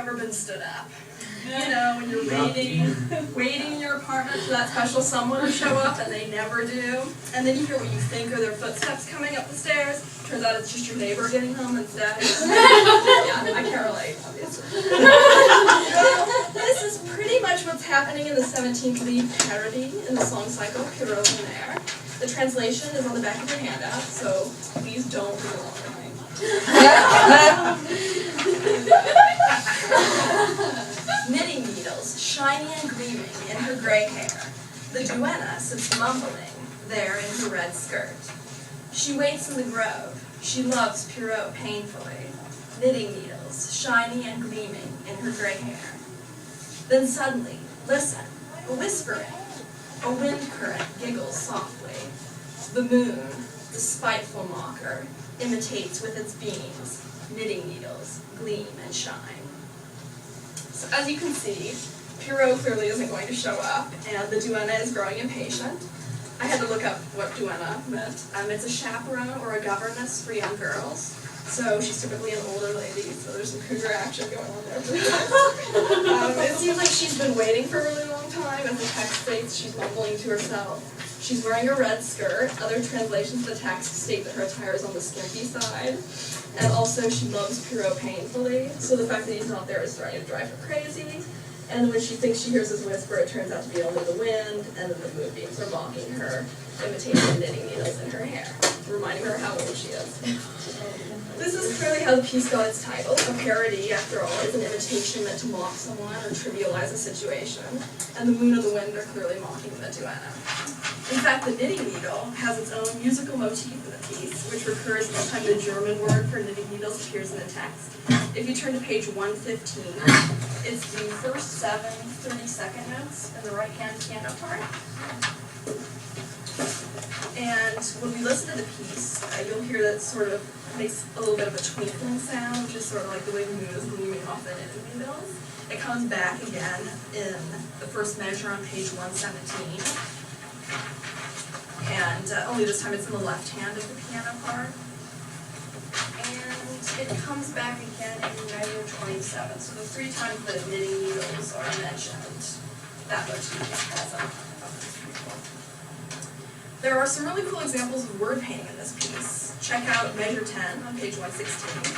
ever been stood up? You know, when you're waiting in your apartment for that special someone to show up and they never do. And then you hear what you think are their footsteps coming up the stairs. Turns out it's just your neighbor getting home instead. Yeah, I can't relate, obviously. This is pretty much what's happening in the 17th lead parody in the song cycle, Parodie. The translation is on the back of your handout, so please don't read along with me. Knitting needles, shiny and gleaming in her gray hair. The duenna sits mumbling there in her red skirt. She waits in the grove. She loves Pierrot painfully. Knitting needles, shiny and gleaming in her gray hair. Then suddenly, listen, a whispering. A wind current giggles softly. The moon, the spiteful mocker, imitates with its beams. Knitting needles gleam and shine. So as you can see, Pierrot clearly isn't going to show up, and the duenna is growing impatient. I had to look up what duenna meant. It's a chaperone or a governess for young girls. So she's typically an older lady, so there's some cougar action going on there. It seems like she's been waiting for a really long time. As the text states, she's mumbling to herself. She's wearing a red skirt. Other translations of the text state that her attire is on the skimpy side. And also, she loves Pierrot painfully, so the fact that he's not there is starting to drive her crazy. And when she thinks she hears his whisper, it turns out to be only the wind, and then the moonbeams are mocking her, imitating the knitting needles in her hair, reminding her how old she is. This is clearly how the piece got its title. A parody, after all, is an imitation meant to mock someone or trivialize a situation, and the moon and the wind are clearly mocking the duenna. In fact, the knitting needle has its own musical motif in the piece, which recurs each time the German word for knitting needles appears in the text. If you turn to page 115, it's the first 7 30-second notes in the right-hand piano part. And when we listen to the piece, you'll hear that it sort of makes a little bit of a twinkling sound, which is sort of like the way the moon is gleaming off the knitting needles. It comes back again in the first measure on page 117. And only this time it's in the left hand of the piano part. And it comes back again in measure 27. So the 3 times the knitting needles are mentioned, that motif is present. There are some really cool examples of word painting in this piece. Check out measure 10 on page 116.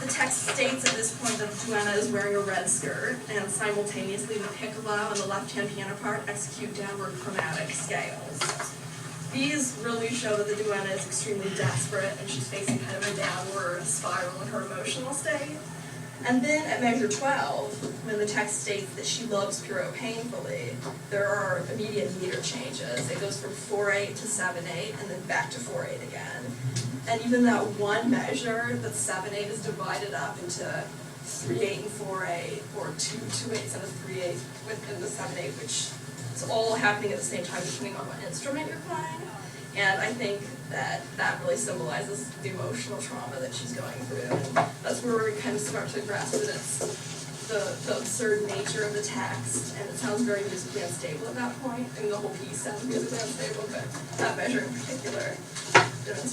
The text states at this point that the duenna is wearing a red skirt, and simultaneously the piccolo and the left-hand piano part execute downward chromatic scales. These really show that the duenna is extremely desperate, and she's facing kind of a downward spiral in her emotional state. And then at measure 12, when the text states that she loves Pierrot painfully, there are immediate meter changes. It goes from 4/8 to 7/8, and then back to 4/8 again. And even that one measure, that 7/8, is divided up into 3/8 and 4/8, or 2 2/8s and a 3/8 within the 7/8, which is all happening at the same time depending on what instrument you're playing. And I think that really symbolizes the emotional trauma that she's going through. And that's where we kind of start to grasp that it's the absurd nature of the text, and it sounds very musically unstable at that point. I mean, the whole piece sounds musically unstable, but that measure in particular demonstrates